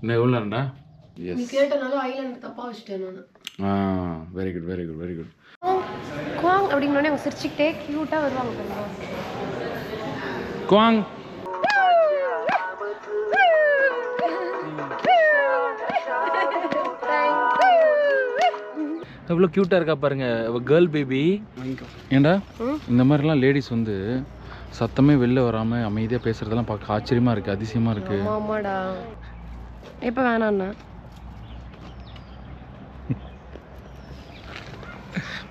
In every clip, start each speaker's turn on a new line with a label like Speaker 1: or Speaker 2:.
Speaker 1: இன்னும் எவ்வளோ நேரம்டா?
Speaker 2: நீ கேட்டனால ஐலாண்ட் தப்பா வச்சிட்டேன் நான்.
Speaker 1: Very good very good very good.
Speaker 2: Kwang அப்படிங்கனோடனே அவங்க சிரிச்சுக்கிட்டே கியூட்டா வருவாங்க பாருங்க.
Speaker 1: குவாங். எவ்வளோ க்யூட்டாக இருக்கா பாருங்க கேர்ள் பேபி. ஏண்டா இந்த மாதிரிலாம் லேடிஸ் வந்து சத்தமே வெளில வராமல் அமைதியாக பேசுகிறதெல்லாம் பார்க்க ஆச்சரியமாக இருக்குது, அதிசயமாக இருக்குது.
Speaker 2: ஆமாடா. எப்போ வேணாண்ணா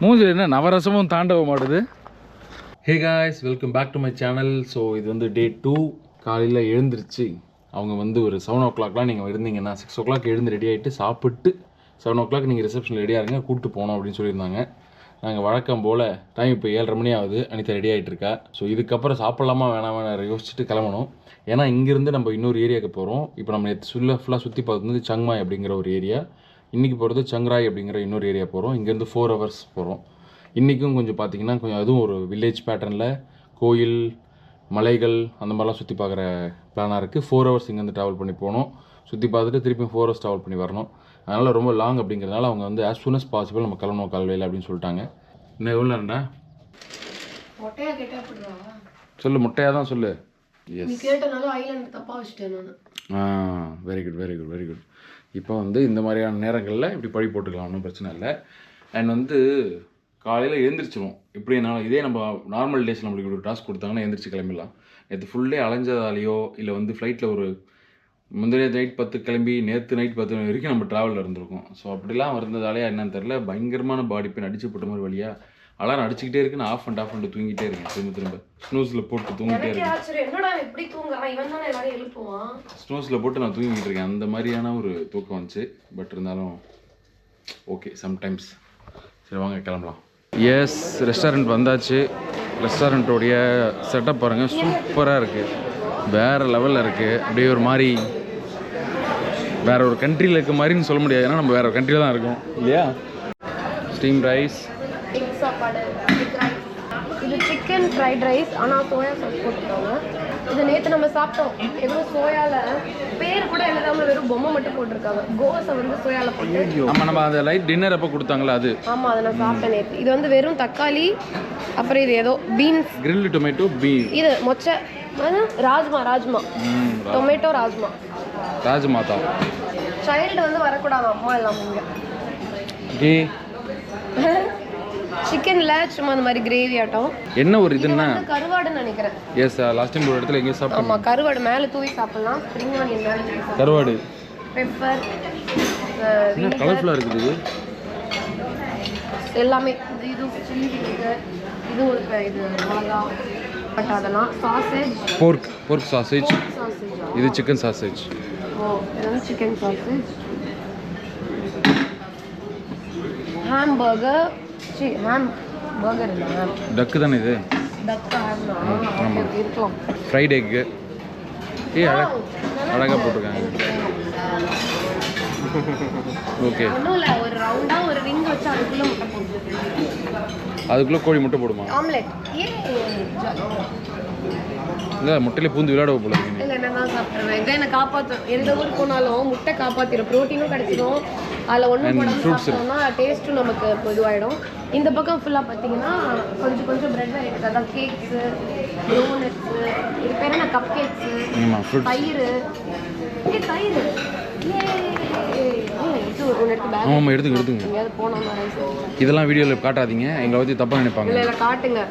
Speaker 1: மூஞ்சி என்ன நவரசமும் தாண்டவ மாட்டுது. Hey guys, welcome back to my channel. So இது வந்து டே 2. காலையில் எழுந்திருச்சு அவங்க வந்து ஒரு 7 o'clockலாம் நீங்கள் இருந்தீங்கன்னா 6 o'clock எழுந்து ரெடி ஆகிட்டு சாப்பிட்டு 7 o'clock நீங்கள் ரிசப்ஷனில் ரெடியாக இருங்க, கூப்பிட்டு போனோம் அப்படின்னு சொல்லியிருந்தாங்க. நாங்கள் வழக்கம் போல் டைம் இப்போ 7:30 மணி ஆகுது, அனிதா ரெடி ஆகிட்டு இருக்கா. ஸோ இதுக்கப்புறம் சாப்பிட்லாமா வேணாமா யோசிச்சுட்டு கிளம்பணும். ஏன்னா இங்கேருந்து நம்ம இன்னொரு ஏரியாவுக்கு போகிறோம். இப்போ நம்ம நேற்று ஃபுல்லாக சுற்றி பார்த்தது சங்மாய் அப்படிங்கிற ஒரு ஏரியா. இன்றைக்கி போகிறது சங்ராய் அப்படிங்கிற இன்னொரு ஏரியா போகிறோம். இங்கேருந்து 4 hours போகிறோம். இன்றைக்கும் கொஞ்சம் பார்த்திங்கன்னா கொஞ்சம் அதுவும் ஒரு வில்லேஜ் பேட்டர்னில் கோயில் மலைகள் அந்த மாதிரிலாம் சுற்றி பார்க்குற பிளானாக இருக்குது. 4 hours இங்கேருந்து ட்ராவல் பண்ணி போகணும். சுற்றி பார்த்துட்டு திருப்பி 4 hours ட்ராவல் பண்ணி வரணும். அதனால் ரொம்ப லாங் அப்படிங்கிறதுனால அவங்க வந்து as soon as possible நம்ம கிளம்பணும் காலையில் அப்படின்னு சொல்லிட்டாங்க. இன்னும் எவ்வளோ நேரம்டா? சொல்லு, முட்டையாக தான் சொல்லு.
Speaker 2: நீ கேட்டனால ஐலாண்ட் தப்பா வச்சிட்டேன் நான்.
Speaker 1: Very good very good very good. இப்போ வந்து இந்த மாதிரியான நேரங்களில் இப்படி பழி போட்டுக்கலாம், ஒன்றும் பிரச்சனை இல்லை. அண்ட் வந்து காலையில் எழுந்திரிச்சிடும். இப்படி என்னால் இதே நம்ம நார்மல் டேஸில் நம்மளுக்கு ஒரு டாஸ்க் கொடுத்தாங்கன்னா எழுந்திரிச்சு கிளம்பிடலாம். நேற்று ஃபுல்லே அலைஞ்சதாலேயோ இல்லை வந்து ஃப்ளைட்டில் ஒரு முந்தைய நைட் 10 கிளம்பி நேற்று நைட் 10 மணி வரைக்கும் நம்ம ட்ராவலில் இருந்திருக்கோம். ஸோ அப்படிலாம் இருந்ததாலே என்னன்னு தெரில, பயங்கரமான பாடி பெயின் அடிச்சு போட்ட மாதிரி வழியாக அலாரம் அடிச்சுக்கிட்டே இருக்கு. நான் ஆஃப் பண்ணிட்டு தூங்கிட்டே இருக்கேன். திரும்ப ஸ்னூஸில் போட்டு தூங்கிட்டே இருக்கேன். ஸ்னூஸில் போட்டு நான் தூங்கிட்டு இருக்கேன். அந்த மாதிரியான ஒரு தூக்கம் வந்துச்சு. பட் இருந்தாலும் ஓகே சம்டைம்ஸ். சரி வாங்க கிளம்பலாம். எஸ், ரெஸ்டாரண்ட் வந்தாச்சு. ரெஸ்டாரண்ட்டோடைய செட்டப் பாருங்கள், சூப்பராக இருக்குது, வேறு லெவலில் இருக்குது. அப்படியே ஒரு மாதிரி வேறு ஒரு கண்ட்ரியில் இருக்க மாதிரின்னு சொல்ல முடியாது, ஏன்னா நம்ம வேறு ஒரு கண்ட்ரியில் தான் இருக்கோம் இல்லையா. ஸ்டீம் ரைஸ்,
Speaker 2: சாப்பாடு, இது சிக்கன் ஃப்ரைட் ரைஸ், ஆனால் சோயா சாஸ் போட்டுருக்காங்க. இது நேற்று நம்ம சாப்பிட்டோம், எதுவும் சோயாவில் பேர் கூட எழுதாமல் வெறும் பொம்மை மட்டும் போட்டிருக்காங்க. கோஸை வந்து சோயாவில் போட்டு
Speaker 1: ஆமாம், நம்ம அந்த லைட் டின்னர் அப்போ கொடுத்தாங்களா அது.
Speaker 2: ஆமாம், அதை நான் சாப்பிட்டேன் நேற்று. இது வந்து வெறும் தக்காளி, அப்புறம் இது ஏதோ பீன்ஸ்,
Speaker 1: கிரில் டொமேட்டோ, பீன்,
Speaker 2: இது மொச்சை, ராஜ்மா டொமேட்டோ ராஜ்மா
Speaker 1: தான்.
Speaker 2: சைல்டு வந்து வரக்கூடாது, அம்மா இல்லாமல் இங்கே. சிக்கன்ல சும்மா அந்த மாதிரி கிரேவி ஆட்டம்.
Speaker 1: என்ன ஒரு இதுன்னா
Speaker 2: கருவாடுன்னு நினைக்கிறேன்.
Speaker 1: எஸ், லாஸ்ட் டைம் ஒரு இடத்துல எங்கே சாப்பிட்டோம்.
Speaker 2: ஆமாம், கருவாடு மேலே தூவி சாப்பிடலாம். ஸ்ப்ரிங் ஆனியன் மேலே
Speaker 1: கருவாடு,
Speaker 2: பெப்பர்,
Speaker 1: கலர்ஃபுல்லாக இருக்குது
Speaker 2: எல்லாமே. இது சில்லி வினிகர், இது ஒரு இது மிளகா, பட் அதெல்லாம் சாசேஜ்,
Speaker 1: போர்க் சாசேஜ், இது சிக்கன் சாசேஜ்.
Speaker 2: ஓ, இது வந்து சிக்கன் சாசேஜ், ஹாம் பர்கர், ஹாம் பர்கர் இல்லை, ஹாம்
Speaker 1: டக்கு தானே இது.
Speaker 2: டக்கு ஹாம் இருக்கலாம்.
Speaker 1: ஃப்ரைட் எக்கு, அழகாக போட்டிருக்காங்க. ஓகே,
Speaker 2: ஒன்றும் இல்லை, ஒரு ரவுண்டாக ஒரு ரிங் வச்சு அதுக்குள்ளே முட்டை போட்டு,
Speaker 1: அதுக்குள்ளே கோழி முட்டை போடுமா?
Speaker 2: ஆம்லெட்.
Speaker 1: இல்லை, முட்டையில பூந்து விளையாட போல.
Speaker 2: இல்லை, நான் தான் சாப்பிட்ருவேன். இதை என்னை காப்பாற்றும். எந்த ஊருக்கு போனாலும் முட்டை காப்பாற்றிடும், ப்ரோட்டீனும் கிடைச்சிடும். அதில் ஒன்றும் போடாமல் சாப்பிட்டோம்னா டேஸ்ட்டும் நமக்கு இதுவாகிடும். இந்த பக்கம் ஃபுல்லாக பார்த்தீங்கன்னா கொஞ்சம் ப்ரெட் வெரைட்டிஸ், அதான் கேக்ஸு, டோனட்ஸு, இது பேர் என்ன, கப் கேக்ஸு, தயிர். தயிர்
Speaker 1: இதெல்லாம் வீடியோவில் காட்டாதீங்க, எங்களை பற்றி தப்பாக நினைப்பாங்க.
Speaker 2: இல்லை காட்டுங்க.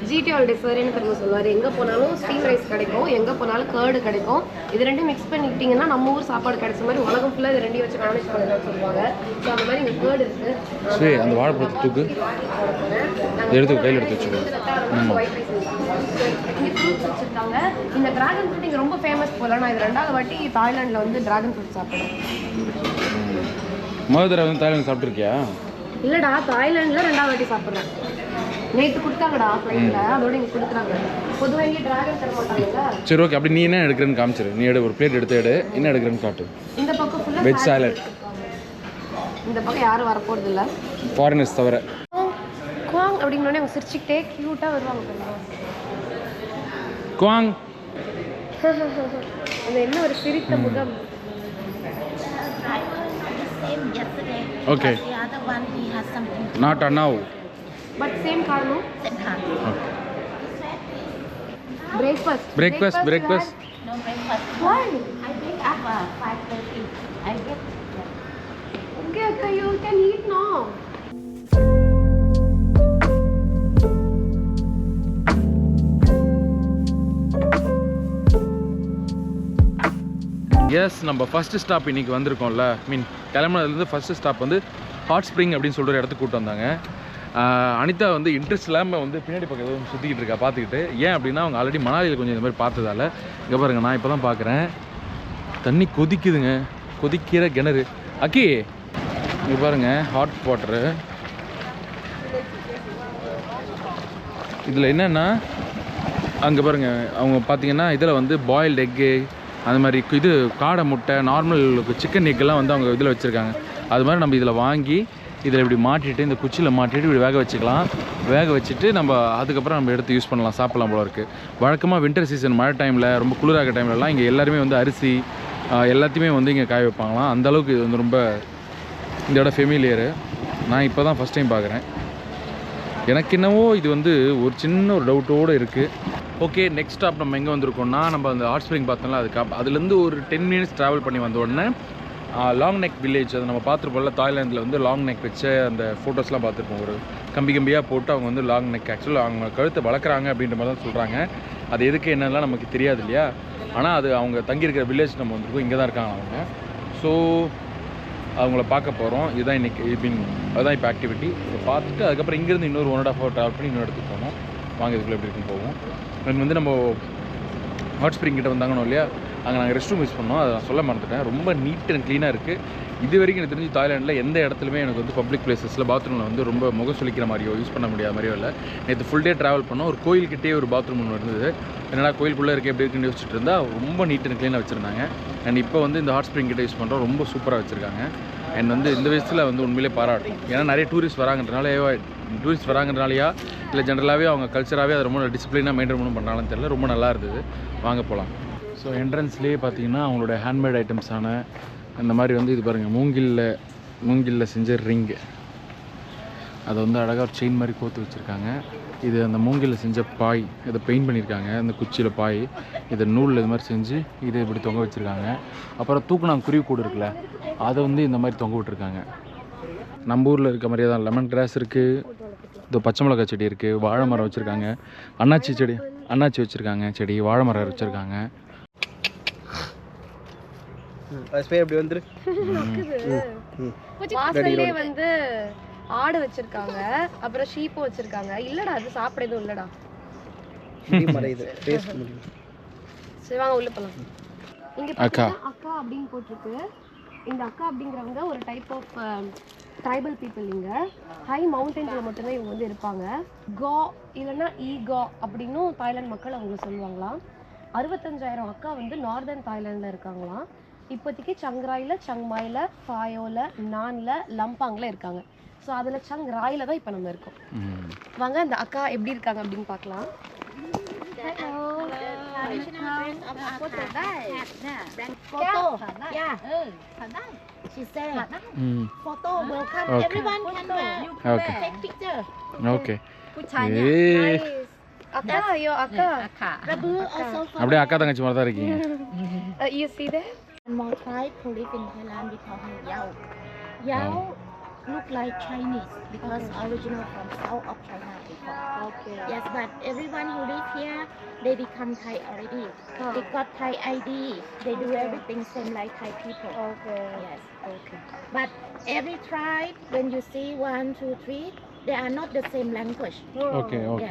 Speaker 2: ஜிடிஆல் சார் தெரிஞ்சு சொல்லுவார், எங்கே போனாலும் ஸ்டீம் ரைஸ் கிடைக்கும், எங்கே போனாலும் கேர்டு கிடைக்கும். இது ரெண்டும் மிக்ஸ் பண்ணிக்கிட்டிங்கன்னா நம்ம ஊர் சாப்பாடு கிடைச்ச மாதிரி உலகம் ஃபுல்லாக இது ரெண்டையும் வச்சு மேனேஜ் பண்ணலாம்னு சொல்லுவாங்க. ஸோ அந்த மாதிரி இங்கே கேர்டு இருக்குது.
Speaker 1: சரி, அந்த வாழைப்பழத்தை தூக்கு எடுத்து கையில் எடுத்து வச்சுக்கோங்க.
Speaker 2: இங்கே ஃப்ரூட்ஸ் வச்சுருக்காங்க. இந்த டிராகன் ஃப்ரூட் இங்கே ரொம்ப ஃபேமஸ் போல. நான் இது 2வது வாட்டி தாய்லாண்டில் வந்து டிராகன் ஃப்ரூட் சாப்பிட்றேன்.
Speaker 1: முதல் தடவை வந்து தாய்லாந்து சாப்பிட்ருக்கியா?
Speaker 2: இல்லைடா, தாய்லாண்டில் 2வது வாட்டி சாப்பிட்றேன். நேற்று கொடுத்தாங்கடா ஃப்ளைட்டில், அதோட இங்கே கொடுக்குறாங்க. பொதுவாக இங்கே டிராகன் தர மாட்டாங்க.
Speaker 1: சரி ஓகே, அப்படி நீ என்ன எடுக்கிறேன்னு காமிச்சிரு. நீ ஒரு பிளேட் எடுத்து என்ன எடுக்கிறேன்னு காட்டு.
Speaker 2: இந்த பக்கம் ஃபுல்லாக
Speaker 1: வெஜ் சாலட்.
Speaker 2: இந்த பக்கம் யாரும் வரப்போகிறது இல்லை,
Speaker 1: ஃபாரினர்ஸ் தவிர.
Speaker 2: குவாங் அப்படின்னோடனே அவங்க சிரிச்சுக்கிட்டே க்யூட்டாக வருவாங்க.
Speaker 1: குவாங்,
Speaker 2: அது என்ன ஒரு சிரித்த முகம்.
Speaker 3: came yesterday.
Speaker 1: Okay.
Speaker 3: But the other one, he has something.
Speaker 1: Not now.
Speaker 2: But same car no
Speaker 3: Same time.
Speaker 1: Breakfast.
Speaker 3: No breakfast.
Speaker 2: Why?
Speaker 3: I think after 5:30. I get.
Speaker 2: Okay, okay, you can eat now.
Speaker 1: Yes, நம்ம first stop இன்றைக்கி வந்திருக்கோம்ல, mean கிளம்புனதுலேருந்து first stop வந்து hot spring அப்படின்னு சொல்கிற ஒரு இடத்துக்கு கூப்பிட்டு வந்தாங்க. அனிதா வந்து இன்ட்ரெஸ்ட் இல்லாமல் வந்து பின்னாடி பக்கம் எதுவும் சுற்றிக்கிட்டு இருக்கா பார்த்துக்கிட்டு. ஏன் அப்படின்னா அவங்க ஆல்ரெடி மணாலியில் கொஞ்சம் இந்த மாதிரி பார்த்ததால. இங்கே பாருங்கள், நான் இப்போ தான் பார்க்குறேன், தண்ணி கொதிக்குதுங்க, கொதிக்கிற கிணறு. அக்கி இங்கே பாருங்கள், ஹாட் வாட்டரு. இதில் என்னென்னா அங்கே பாருங்கள், அவங்க பார்த்தீங்கன்னா இதில் வந்து பாயில்டு எக்கு, அது மாதிரி இது காடை முட்டை, நார்மல் சிக்கன் எக்கெல்லாம் வந்து அவங்க இதில் வச்சுருக்காங்க. அது மாதிரி நம்ம இதில் வாங்கி இதில் இப்படி மாட்டிட்டு, இந்த குச்சியில் மாட்டிட்டு இப்படி வேக வச்சுக்கலாம். வேக வச்சுட்டு நம்ம அதுக்கப்புறம் நம்ம எடுத்து யூஸ் பண்ணலாம், சாப்பிட்லாம் போல இருக்குது. வழக்கமாக வின்டர் சீசன் மழை டைமில், ரொம்ப குளிராக டைம்லலாம் இங்கே எல்லாருமே வந்து அரிசி எல்லாத்தையுமே வந்து இங்கே காய வைப்பாங்களாம். அந்தளவுக்கு இது வந்து ரொம்ப இந்த இடம் ஃபெமிலியரு. நான் இப்போ தான் ஃபஸ்ட் டைம் பார்க்குறேன். எனக்கு என்னவோ இது வந்து ஒரு சின்ன ஒரு டவுட்டோடு இருக்குது. ஓகே, நெக்ஸ்ட் ஸ்டாப் நம்ம எங்கே வந்திருக்கோம்னா, நம்ம அந்த ஹாட் ஸ்ப்ரிங் பார்த்தோம்ல, அதுலேருந்து ஒரு 10 minutes ட்ராவல் பண்ணி வந்த உடனே லாங் நெக் வில்லேஜ், அதை நம்ம பார்த்துருப்போம்ல, தாய்லாந்தில் வந்து லாங் நெக் வச்ச அந்த ஃபோட்டோஸ்லாம் பார்த்துருப்போம். ஒரு கம்பியாக போட்டு அவங்க வந்து லாங் நெக் ஆக்சுவலாக அவங்க கழுத்தை வளர்க்குறாங்க அப்படின்ற மாதிரி தான் சொல்கிறாங்க. அது எதுக்கு என்னெல்லாம் நமக்கு தெரியாது இல்லையா. ஆனால் அது அவங்க தங்கியிருக்கிற வில்லேஜ் நம்ம வந்திருக்கோம், இங்கே தான் இருக்காங்க அவங்க. ஸோ அவங்கள பார்க்க போகிறோம். இதுதான் இன்றைக்கி அதுதான் இப்போ ஆக்டிவிட்டி. இதை பார்த்துட்டு அதுக்கப்புறம் இங்கேருந்து இன்னொரு 1.5 hour ட்ராவல் பண்ணி இன்னொரு இடத்துக்கு போகணும். வாங்க, இதுக்குள்ளே எப்படி இருக்குன்னு போவோம். அண்ட் வந்து நம்ம ஹாட் ஸ்ப்ரிங் கிட்ட வந்தாங்கன்னு இல்லையா, அங்கே நாங்கள் ரெஸ்ட் ரூம் யூஸ் பண்ணோம். அதை நான் சொல்ல மறந்துட்டேன். ரொம்ப நீட் அண்ட் க்ளீனாக இருக்குது. இது வரைக்கும் எனக்கு தெரிஞ்சு தாய்லாண்டில் எந்த இடத்துலையுமே எனக்கு வந்து பப்ளிக் பிளேசஸில் பாத்ரூமில் வந்து ரொம்ப முகம் சுளிக்கிற மாதிரியோ யூஸ் பண்ண முடியாத மாதிரியோ இல்லை. நேற்று ஃபுல் டே ட்ராவல் பண்ணோம். ஒரு கோயில்கிட்டே ஒரு பாத்ரூம் ஒன்று இருந்தது. என்னடா கோயிலுக்குள்ளே இருக்க எப்படி இருக்குன்னு யோசிச்சுட்டு இருந்தால் ரொம்ப நீட் அண்ட் க்ளீனாக வச்சுருந்தாங்க. அண்ட் இப்போ வந்து இந்த ஹாட் ஸ்ப்ரிங் கிட்ட யூஸ் பண்ணுறோம், ரொம்ப சூப்பராக வச்சுருக்காங்க. அண்ட் வந்து இந்த வயசில் வந்து உண்மையிலே பாராட்டும். ஏன்னா நிறைய டூரிஸ்ட் வராங்கன்றனாலையா இல்லை ஜென்ரலாகவே அவங்க கல்ச்சராகவே அதை ரொம்ப டிசிப்ளினாக மெயின்டைன் பண்ணுறாங்கன்னு தெரியல. ரொம்ப நல்லா இருந்தது. வாங்க போகலாம். ஸோ என்ட்ரன்ஸ்லேயே பார்த்தீங்கன்னா அவங்களோட ஹேண்ட்மேட் ஐட்டம்ஸான இந்த மாதிரி வந்து இது பாருங்கள், மூங்கிலில் செஞ்ச ரிங்கு, அதை வந்து அழகாக ஒரு செயின் மாதிரி கோர்த்து வச்சுருக்காங்க. இது அந்த மூங்கிலில் செஞ்ச பாய், இதை பெயிண்ட் பண்ணியிருக்காங்க. அந்த குச்சியில் பாய், இதை நூலில் இது மாதிரி செஞ்சு இதை இப்படி தொங்க வச்சுருக்காங்க. அப்புறம் தூக்குனாங்க குருவி கூடு இருக்குல்ல, அதை வந்து இந்த மாதிரி தொங்க விட்டுருக்காங்க. நம்ம ஊரில் இருக்க மாதிரியே தான் லெமன் கிராஸ் இருக்குது, இது பச்சை மிளகாய் செடி இருக்குது, வாழை மரம் வச்சுருக்காங்க, அண்ணாச்சி வச்சுருக்காங்க செடி, வாழை மரம் வச்சுருக்காங்க.
Speaker 4: அப்படி வந்துரு.
Speaker 2: வாசல்லே வந்து ஆடு வச்சிருக்காங்க, அப்புறம் ஷீப்பும் வச்சிருக்காங்க. இல்லடா அது சாப்பிட எதுவும் இல்லடா. சரி வாங்க உள்ள போலாம். இங்க அக்கா அப்படின்னு போட்டிருக்கு. இந்த அக்கா அப்படிங்கிறவங்க ஒரு டைப் ஆஃப் ட்ரைபல் பீப்புள். இங்க ஹை மவுண்டன்ஸ்ல மட்டும்தான் இவங்க வந்து இருப்பாங்க. கா இல்லைன்னா ஈகா அப்படின்னும் தாய்லாந்து மக்கள் அவங்க சொல்லுவாங்களாம். 65,000 அக்கா வந்து நார்தர்ன் தாய்லாண்டில் இருக்காங்களாம். இப்போதைக்கு சங்ராயில், சங்மாயில், ஃபாயோவில், நானில், லம்பாங்கில் இருக்காங்க. ஸோ அதில் சங்ராயில் தான் இப்போ நம்ம இருக்கோம். வாங்க அந்த அக்கா எப்படி இருக்காங்க அப்படின்னு பார்க்கலாம்.
Speaker 3: She said, photo will come. Everyone can take picture.
Speaker 1: Okay.
Speaker 2: அக்கா ஐயோ அக்கா
Speaker 3: Prabhu also.
Speaker 1: அப்படியே அக்கா தங்கச்சி மாதிரி தான் இருக்கீங்க.
Speaker 2: you see that?
Speaker 3: One more tribe who live in Thailand, we call him Yao. Yao look like Chinese because original from south of China before.
Speaker 2: Okay.
Speaker 3: Yes, but everyone who live here, they become Thai already. They got Thai ID. They do everything same like Thai people.
Speaker 2: Okay.
Speaker 3: Yes.
Speaker 2: Okay.
Speaker 3: But every tribe, when you see 1, 2, 3, they are not the same language.
Speaker 1: Okay okay.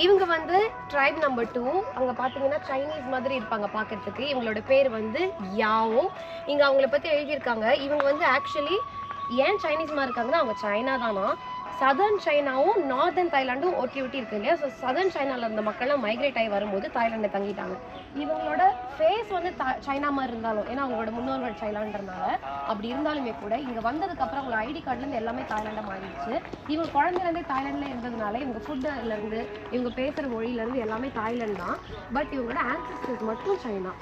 Speaker 2: இவங்க வந்து try number 2. அங்கே பார்த்தீங்கன்னா Chinese மாதிரி இருப்பாங்க பார்க்கறதுக்கு. இவங்களோட பேர் வந்து யாவோ. இங்கே அவங்கள பற்றி எழுதியிருக்காங்க. இவங்க வந்து ஆக்சுவலி ஏன் சைனீஸ் மாதிரி இருக்காங்கன்னா அவங்க சைனா தானா. சதர்ன் சைனாவும் நார்தர்ன் தாய்லாண்டும் ஒட்டி இருக்கு இல்லையா. ஸோ சதர்ன் சைனாவில் இருந்த மக்கள்லாம் மைக்ரேட் ஆகி வரும்போது தாய்லாண்டை தங்கிட்டாங்க. இவங்களோட ஃபேஸ் வந்து சைனா மாதிரி இருந்தாலும், ஏன்னா அவங்களோட முன்னோர்கள் சைனான்றனால அப்படி இருந்தாலுமே கூட இங்கே வந்ததுக்கப்புறம் அவங்களோட ஐடி கார்டுலேருந்து எல்லாமே தாய்லாண்டாக மாறிடுச்சு. இவங்க குழந்தைலேருந்தே தாய்லாண்டில் இருந்ததுனால இவங்க ஃபுட்டுலேருந்து இவங்க பேசுகிற மொழியிலேருந்து எல்லாமே தாய்லாந்து தான். பட் இவங்களோட ஆன்சஸ்டர்ஸ் மட்டும் சைனா.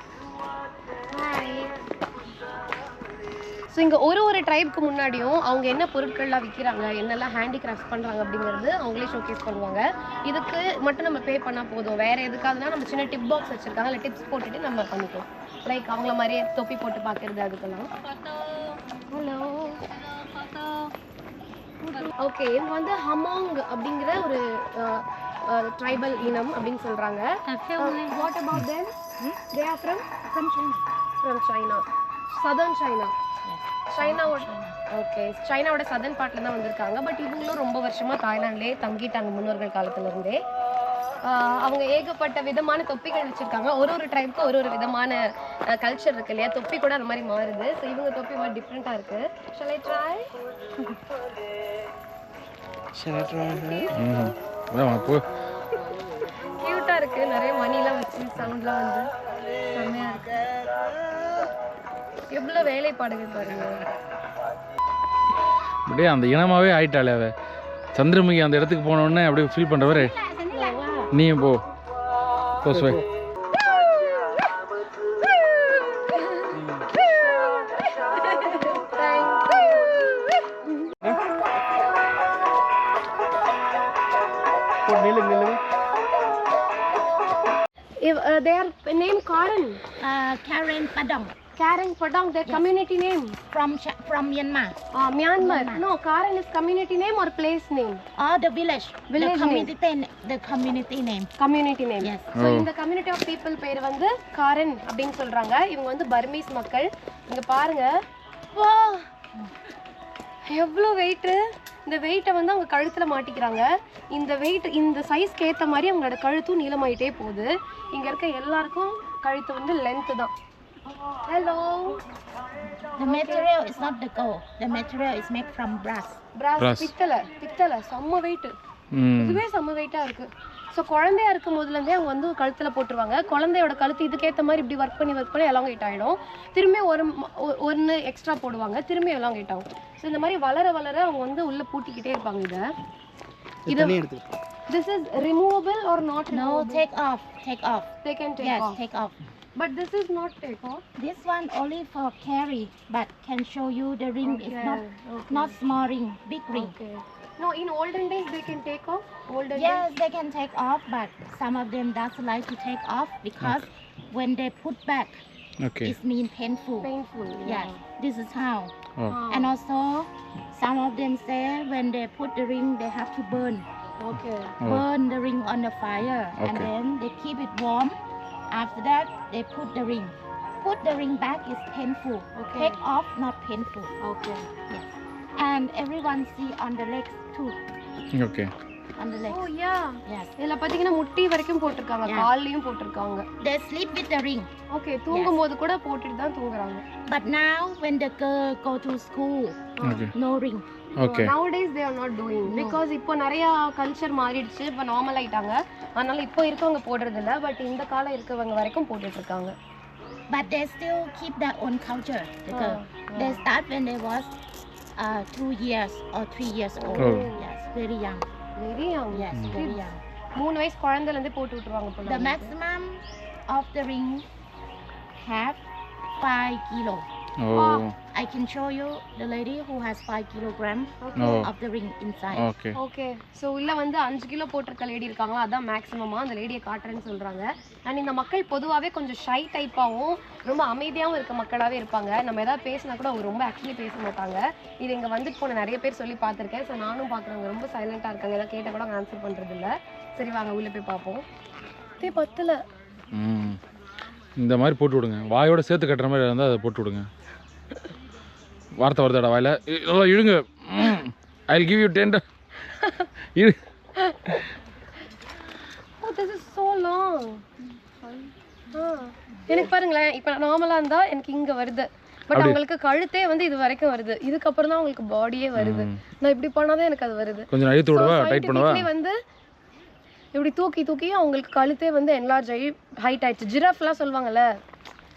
Speaker 2: ஸோ இங்கே ஒரு ட்ரைப்க்கு முன்னாடியும் அவங்க என்ன பொருட்கள்லாம் விற்கிறாங்க, என்னெல்லாம் ஹேண்டிகிராஃப்ட்ஸ் பண்ணுறாங்க அப்படிங்கிறது அவங்களே ஷோகேஸ் பண்ணுவாங்க. இதுக்கு மட்டும் நம்ம பே பண்ணால் போதும். வேறு எதுக்காகனா நம்ம சின்ன டிப் பாக்ஸ் வச்சுருக்காங்க, இல்லை டிப்ஸ் போட்டுட்டு நம்ம பண்ணிக்கலாம். லைக் அவங்கள மாதிரியே தொப்பி போட்டு பார்க்குறது அதுக்கெல்லாம். ஹலோ ஓகே, இவங்க வந்து ஹமாங் அப்படிங்கிற ஒரு ட்ரைபல் இனம் அப்படின்னு சொல்கிறாங்க. What about them? They are from China, southern China. சைனாவோட ஓகே, சைனாவோட சதர்ன் பார்ட்டில் தான் வந்திருக்காங்க. பட் இவங்களும் ரொம்ப வருஷமாக தாய்லாண்ட்லேயே தங்கிட்டாங்க முன்னோர்கள் காலத்துலேருந்தே. அவங்க ஏகப்பட்ட விதமான தொப்பிகள் வச்சுருக்காங்க. ஒரு ட்ரைப்க்கு ஒரு விதமான கல்ச்சர் இருக்கு இல்லையா, தொப்பி கூட அந்த மாதிரி மாறுது. ஸோ இவங்க தொப்பி மாதிரி டிஃப்ரெண்ட்டாக இருக்குது. Shall I try? க்யூட்டாக இருக்குது, நிறைய மணிலாம் வச்சு சவுண்ட்லாம் வந்து செம்மையாக இருக்கு. எவ்வளோ வேலைப்பாடுகள் பாருங்க.
Speaker 1: அப்படியே அந்த இனமாவே ஆயிட்டாளே அவ. சந்திரமுகி அந்த இடத்துக்கு போனோடனே அப்படியே ஃபீல் பண்ணுறவரு நீயும் போ போஸ்வே.
Speaker 2: They are named Karen.
Speaker 3: Karen Padong
Speaker 2: Karen Padong, their community name.
Speaker 3: from Myanmar.
Speaker 2: Myanmar. No, Karen is community name or place name?
Speaker 3: The village.
Speaker 2: Village
Speaker 3: the community name. The community name.
Speaker 2: Community name.
Speaker 3: Yes.
Speaker 2: So இந்த community of people பேர் வந்து Karen அப்படின்னு சொல்றாங்க. இவங்க வந்து Burmese மக்கள். இங்க பாருங்க, வா எவ்வளோ வெயிட். இந்த வெயிட்டை வந்து அவங்க கழுத்தில் மாட்டிக்கிறாங்க. இந்த வெயிட் இந்த சைஸ்க்கு ஏற்ற மாதிரி அவங்களோட கழுத்தும் நீளமாயிட்டே போகுது. இங்கே இருக்க எல்லாருக்கும் கழுத்து வந்து லென்த்து தான். Hello,
Speaker 3: The material is not the gold. The material is made from brass.
Speaker 2: பிராஸ் பித்தளை செம்ம வெயிட்டு. இதுவே செம்ம வெயிட்டாக இருக்குது. ஸோ குழந்தையா இருக்கும் போதுலேருந்தே அவங்க வந்து கழுத்தில் போட்டுருவாங்க. குழந்தையோட கழுத்து இதுக்கேற்ற மாதிரி இப்படி ஒர்க் பண்ணி எலாங்கேட் ஆகிடும். திரும்பி ஒன்று எக்ஸ்ட்ரா போடுவாங்க, திரும்பி எலாங்கேட் ஆகும். ஸோ இந்த மாதிரி வளர அவங்க வந்து உள்ளே பூட்டிக்கிட்டே இருப்பாங்க. இது this is removable or not removable?
Speaker 3: No, take off.
Speaker 2: They can take
Speaker 3: Yes,
Speaker 2: off.
Speaker 3: take off.
Speaker 2: But this is not take off.
Speaker 3: This one only for carry, but can show you the ring is not small ring, big ring.
Speaker 2: Okay. No, in olden days they can take off.
Speaker 3: Yes, they can take off, but some of them doesn't like to take off because when they put back, it means painful. Yes, this is how. And also, some of them say when they put the ring, they have to burn. Burn the ring on the fire, and then they keep it warm. After that, they put the ring. Put the ring back is painful. Take off, not painful. Yes. And everyone see on the legs too. On the legs.
Speaker 2: Oh yeah.
Speaker 3: Yes.
Speaker 2: இதெல்லாம் பாத்தீங்கன்னா முட்டி வரைக்கும் போட்டுருக்காங்க, கால்லையும் போட்டுருக்காங்க.
Speaker 3: They sleep with the ring.
Speaker 2: Okay, தூங்கும்போது கூட போட்டுட்டு தான் தூங்குறாங்க.
Speaker 3: But now when the girl go to school, no ring.
Speaker 2: Nowadays they are not doing because இப்போ நிறைய கல்ச்சர் மாறிடுச்சு, இப்போ நார்மல் ஆயிட்டாங்க. அதனால இப்போ இருக்கவங்க போடுறது இல்ல, பட் இந்த காலம் இருக்கவங்க வரைக்கும் போட்டுட்டு இருக்காங்க.
Speaker 3: But they still keep their own culture. The girl. They start when they was 2 years or 3 years old. Yes, very young.
Speaker 2: Very young.
Speaker 3: Yes, very young.
Speaker 2: 3 வயசு குழந்தையில இருந்தே போட்டு விட்டுருவாங்க போல.
Speaker 3: The maximum of the ring have 5 kilo. I can show you the lady who has 5 kilograms of the ring inside.
Speaker 2: Okay. So உள்ள வந்து 5 kilo போட்டிருக்க lady இருக்காங்களா, அதான் மேக்ஸிமமா அந்த லேடியை காட்டுறேன்னு சொல்றாங்க. அண்ட் இந்த மக்கள் பொதுவாகவே கொஞ்சம் ஷை டைப்பாகவும் ரொம்ப அமைதியாகவும் இருக்க மக்களாகவே இருப்பாங்க. நம்ம ஏதாவது பேசினா கூட அவங்க ரொம்ப ஆக்சுவலி பேச மாட்டாங்க. இது இங்கே வந்துட்டு போன நிறைய பேர் சொல்லி பார்த்துருக்கேன். ஸோ நானும் பார்க்குறவங்க ரொம்ப சைலண்ட்டாக இருக்காங்க, ஏதாவது கேட்டால் கூட அவங்க ஆன்சர் பண்ணுறது இல்லை. சரி வாங்க உள்ளே போய் பார்ப்போம். பத்தில்
Speaker 1: இந்த மாதிரி போட்டு விடுங்க, வாயோட சேர்த்து கட்டுற மாதிரி இருந்தால் அதை போட்டு விடுங்க. வார்த்தை வருதாடா வாயில, நல்லா இழுங்க. I will give you 10.
Speaker 2: This is so long. எனக்கு பாருங்களேன், இப்போ நார்மலாக இருந்தால் எனக்கு இங்கே வருது, பட் அவங்களுக்கு கழுத்தே வந்து இது வரைக்கும் வருது. இதுக்கப்புறம் தான் அவங்களுக்கு பாடியே வருது. நான் இப்படி பண்ணாதான் எனக்கு அது வருது.
Speaker 1: கொஞ்சம் அழுத்தி விடுவா, டைட் பண்ணுவா.
Speaker 2: வந்து இப்படி தூக்கி அவங்களுக்கு கழுத்தே வந்து என்லார்ஜ் ஆகி ஹைட் ஆயிடுச்சு. ஜிராஃப்லாம் சொல்லுவாங்கல்ல,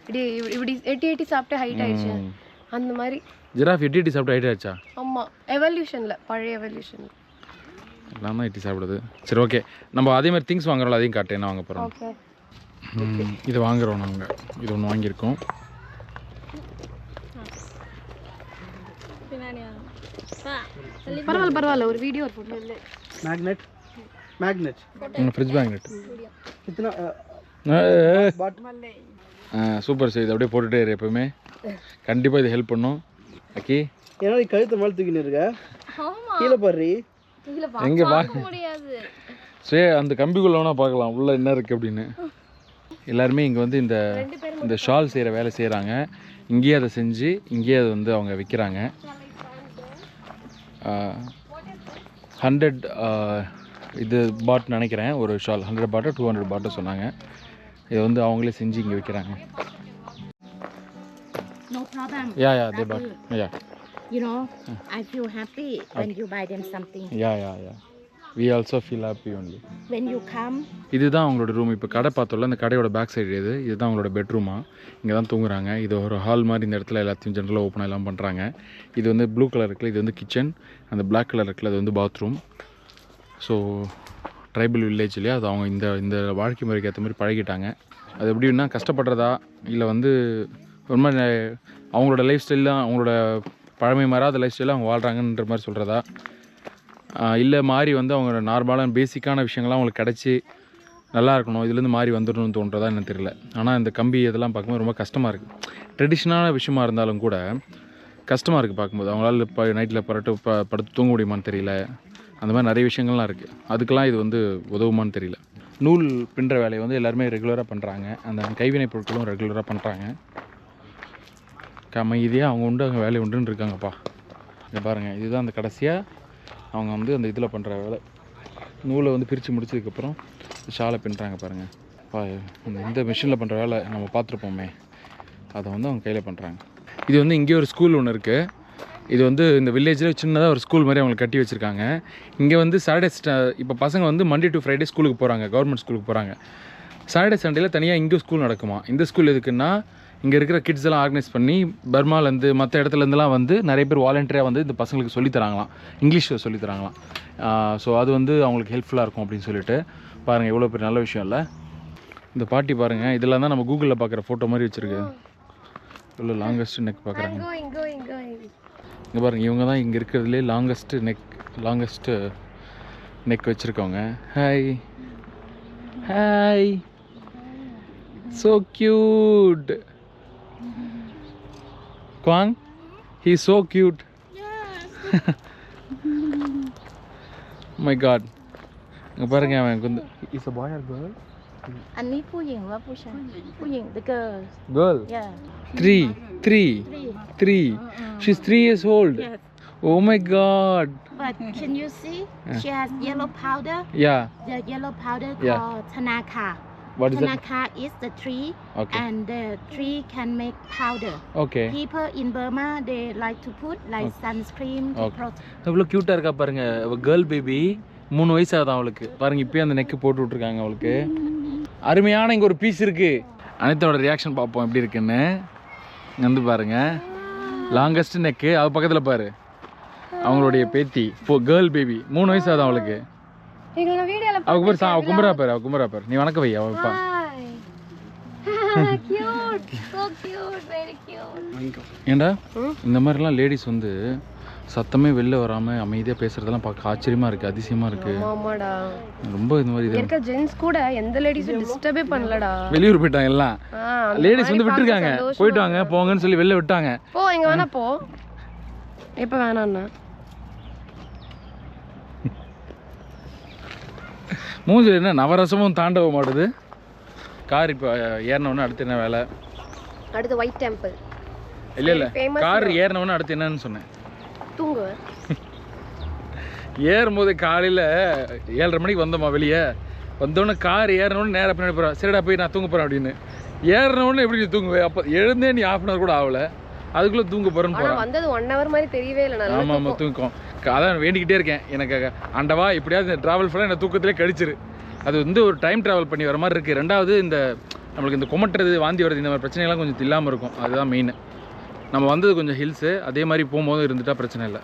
Speaker 2: இப்படி எட்டி சாப்பிட்டு ஹைட் ஆயிடுச்சு, அந்த மாதிரி.
Speaker 1: ஜிராஃப் எட்டி சாப்பிட்டு ஹைட் ஆயிடுச்சா?
Speaker 2: ஆமாம், எவல்யூஷனில், பழைய எவல்யூஷன்
Speaker 1: எல்லாம் தான் எட்டி சாப்பிடுது. சரி ஓகே, நம்ம அதே மாதிரி திங்ஸ் வாங்குறோம்ல, அதையும் காட்டு. என்ன வாங்க போகிறோம்?
Speaker 2: ஓகே,
Speaker 1: இது வாங்குறோம் நாங்கள். இது ஒன்று வாங்கியிருக்கோம்.
Speaker 2: பரவாயில்ல பரவாயில்ல ஒரு வீடியோ ஒரு photo
Speaker 4: magnet magnet
Speaker 1: fridge magnet
Speaker 4: कितना बाट
Speaker 1: சூப்பர் சார் இது அப்படியே போட்டுகிட்டே இரு எப்பவுமே கண்டிப்பாக இது ஹெல்ப் பண்ணும் ஓகே
Speaker 4: ஏன்னா நீ கழுத்தை மேலே தூக்கின்னு இருக்க கீழே பாரு
Speaker 1: எங்கே முடியாது சரி அந்த கம்பிக்குள்ள வேணால் பார்க்கலாம் உள்ள என்ன இருக்குது அப்படின்னு எல்லாருமே இங்கே வந்து இந்த ஷால் செய்கிற வேலை செய்கிறாங்க இங்கேயே அதை செஞ்சு இங்கேயே அதை வந்து அவங்க விற்கிறாங்க 100 இது பாட் நினைக்கிறேன் ஒரு ஷால் 100 பாட்டோ 200 பாட்டோ சொன்னாங்க இதை வந்து அவங்களே செஞ்சு இங்கே விற்கிறாங்க
Speaker 3: No problem.
Speaker 1: Yeah, they bought. Yeah.
Speaker 3: You know, I feel happy when you buy them something.
Speaker 1: Yeah. We also feel happy only.
Speaker 3: When you come,
Speaker 1: இதுதான் அவங்களோட ரூம் இப்போ கடை பார்த்தோம்ல அந்த கடையோட பேக் சைடு இதுதான் அவங்களோட பெட்ரூமா இங்கே தான் தூங்குறாங்க இது ஒரு ஹால் மாதிரி இந்த இடத்துல எல்லாத்தையும் ஜென்ரலாக ஓப்பனாக எல்லாம் பண்ணுறாங்க இது வந்து ப்ளூ கலர் இருக்குல்ல இது வந்து கிச்சன் அந்த பிளாக் கலர் இருக்குல்ல அது வந்து பாத்ரூம் ஸோ ட்ரைபல் வில்லேஜ் இல்லையா அது அவங்க இந்த வாழ்க்கை முறைக்கு ஏற்ற மாதிரி பழகிட்டாங்க அது எப்படின்னா கஷ்டப்படுறதா இல்லை வந்து ஒரு மாதிரி அவங்களோட லைஃப் ஸ்டைல் தான் அவங்களோட பழமை மாறாத லைஃப் ஸ்டைலில் அவங்க வாழ்கிறாங்கன்ற மாதிரி சொல்கிறதா இல்லை மாறி வந்து அவங்க நார்மலான பேசிக்கான விஷயங்கள்லாம் அவங்களுக்கு கிடச்சி நல்லா இருக்கணும் இதுலேருந்து மாறி வந்துடணும்னு தோன்றதா எனக்கு தெரியல ஆனால் இந்த கம்பி இதெல்லாம் பார்க்கும்போது ரொம்ப கஷ்டமாக இருக்குது ட்ரெடிஷ்னலான விஷயமா இருந்தாலும் கூட கஷ்டமாக இருக்குது பார்க்கும்போது அவங்களால இப்போ நைட்டில் படுத்து தூங்க முடியுமான்னு தெரியல அந்த மாதிரி நிறைய விஷயங்கள்லாம் இருக்குது அதுக்கெல்லாம் இது வந்து உதவுமான்னு தெரியல நூல் பின்னுற வேலையை வந்து எல்லாருமே ரெகுலராக பண்ணுறாங்க அந்த கைவினைப் பொருட்களும் ரெகுலராக பண்ணுறாங்க அமைதியாக அவங்க உண்டு அங்கே வேலை உண்டுன்னு இருக்காங்கப்பா இங்கே பாருங்கள் இதுதான் அந்த கடைசியாக அவங்க வந்து அந்த இதில் பண்ணுற வேலை நூலை வந்து பிரித்து முடிச்சதுக்கப்புறம் ஷாலை பின்னுறாங்க பாருங்கள் பா இந்த மிஷினில் பண்ணுற வேலை நம்ம பார்த்துருப்போமே அதை வந்து அவங்க கையில் பண்ணுறாங்க இது வந்து இங்கே ஒரு ஸ்கூல் ஒன்று இருக்குது இது வந்து இந்த வில்லேஜில் சின்னதாக ஒரு ஸ்கூல் மாதிரி அவங்களுக்கு கட்டி வச்சுருக்காங்க இங்கே வந்து சாட்டர்டே இப்போ பசங்க வந்து மண்டே டு ஃப்ரைடே ஸ்கூலுக்கு போகிறாங்க கவர்மெண்ட் ஸ்கூலுக்கு போகிறாங்க சாட்டர்டே சண்டேயில் தனியாக இங்கே ஸ்கூல் நடக்குமா இந்த ஸ்கூல் எதுக்குன்னா இங்கே இருக்கிற கிட்ஸ் எல்லாம் ஆர்கனைஸ் பண்ணி பர்மாலேருந்து மற்ற இடத்துலேருந்துலாம் வந்து நிறைய பேர் வாலண்டியராக வந்து இந்த பசங்களுக்கு சொல்லித்தராங்களாம் இங்கிலீஷ் சொல்லித்தராங்களாம் ஸோ அது வந்து அவங்களுக்கு ஹெல்ப்ஃபுல்லாக இருக்கும் அப்படின்னு சொல்லிட்டு பாருங்கள் எவ்வளோ பெரிய நல்ல விஷயம் இல்லை இந்த பாட்டி பாருங்கள் இதெல்லாம் தான் நம்ம கூகுளில் பார்க்குற ஃபோட்டோ மாதிரி வச்சுருக்கு எவ்வளோ லாங்கஸ்ட் நெக் பார்க்குறாங்க இங்கே பாருங்கள் இவங்க தான் இங்கே இருக்கிறதுலே லாங்கஸ்ட்டு நெக் வச்சுருக்கவங்க hi so cute Kwang, he's so cute. My God. இங்க பாருங்க அவன் வந்து is a boy or girl?
Speaker 3: อันนี้ผู้หญิงว่าผู้ชายผู้หญิง the girl.
Speaker 1: Girl.
Speaker 3: Yeah.
Speaker 1: 3. She's 3 years old.
Speaker 3: Yes.
Speaker 1: Oh my God.
Speaker 3: But can you see? She has yellow powder.
Speaker 1: Yeah.
Speaker 3: The yellow powder
Speaker 1: Yeah.
Speaker 3: called Tanaka.
Speaker 1: What is it?
Speaker 3: Tanaka is the tree,
Speaker 1: Okay.
Speaker 3: and the tree can make powder.
Speaker 1: Okay.
Speaker 3: People in Burma they like to put like sunscreen to
Speaker 1: Okay.
Speaker 3: protect.
Speaker 1: எவ்வளோ க்யூட்டாக இருக்கா பாருங்க girl baby 3 வயசு ஆகுது அவளுக்கு பாருங்க இப்போயே அந்த நெக்கு போட்டு விட்ருக்காங்க அவளுக்கு அருமையான இங்கே ஒரு பீஸ் இருக்கு அனிதாவோட ரியாக்ஷன் பார்ப்போம் எப்படி இருக்குன்னு வந்து பாருங்க லாங்கஸ்ட் நெக்கு அது பக்கத்தில் பாரு அவங்களுடைய பேத்தி கேர்ள் பேபி 3 வயசு ஆகுது அவளுக்கு அவ கும்பரா பாரு நீ வணக்க வை அவ வைப்பா ஏண்டா இந்த மாதிரிலாம் லேடிஸ் வந்து சத்தமே வெளில வராம அமைதியா பேசுறதெல்லாம் பார்க்க ஆச்சரியமா இருக்கு அதிசயமா இருக்கு
Speaker 2: ஆமாடா
Speaker 1: ரொம்ப இந்த மாதிரி
Speaker 2: இருக்க ஜென்ஸ் கூட எந்த லேடிஸும் டிஸ்டர்பே பண்ணலடா
Speaker 1: வெளியூர் போயிட்டாங்க எல்லாம் லேடிஸ் வந்து விட்டுருக்காங்க போயிட்டு வாங்க போங்கன்னு சொல்லி வெளில விட்டாங்க
Speaker 2: போ எங்க வேணா போ எப்ப வேணாம்னா
Speaker 1: மூஞ்சி என்ன நவரசமும் தாண்டவ மாடுது கார் இப்போ ஏறினவொன்னே அடுத்து என்ன வேலை
Speaker 2: அடுத்து ஒயிட் டெம்பிள்
Speaker 1: இல்லை கார் ஏறினவொன்னே அடுத்து என்னன்னு சொன்னேன்
Speaker 2: தூங்குவேன்
Speaker 1: ஏறும்போது காலையில் 7:30 மணிக்கு வந்தோம்மா வெளியே வந்தோடனே கார் ஏறினோடனே நேராக பின்னாடி போகிறேன் சரிடா போய் நான் தூங்க போகிறேன் அப்படின்னு ஏறினோடனே எப்படி நீ தூங்குவேன் அப்போ எழுந்தே நீ 1/2 hour கூட ஆகலை அதுக்குள்ளே தூங்க போகிறேன்னு போகிறேன்
Speaker 2: வந்தது 1 hour மாதிரி தெரியவே இல்லை
Speaker 1: ஆமாம் தூக்கம் அதான் வேண்டிக்கிட்டே இருக்கேன் எனக்கு ஆண்டவா எப்படியாவது இந்த ட்ராவல் ஃபுல்லாக என்ன தூக்கத்திலே கழிச்சிரு அது வந்து ஒரு டைம் ட்ராவல் பண்ணி வர மாதிரி இருக்குது ரெண்டாவது இந்த நம்மளுக்கு இந்த குமட்டுறது வாந்தி வருது இந்த மாதிரி பிரச்சனைகள்லாம் கொஞ்சம் இல்லாமல் இருக்கும் அதுதான் மெயின் நம்ம வந்தது கொஞ்சம் ஹில்ஸு அதே மாதிரி போகும்போது இருந்துட்டால் பிரச்சனை இல்லை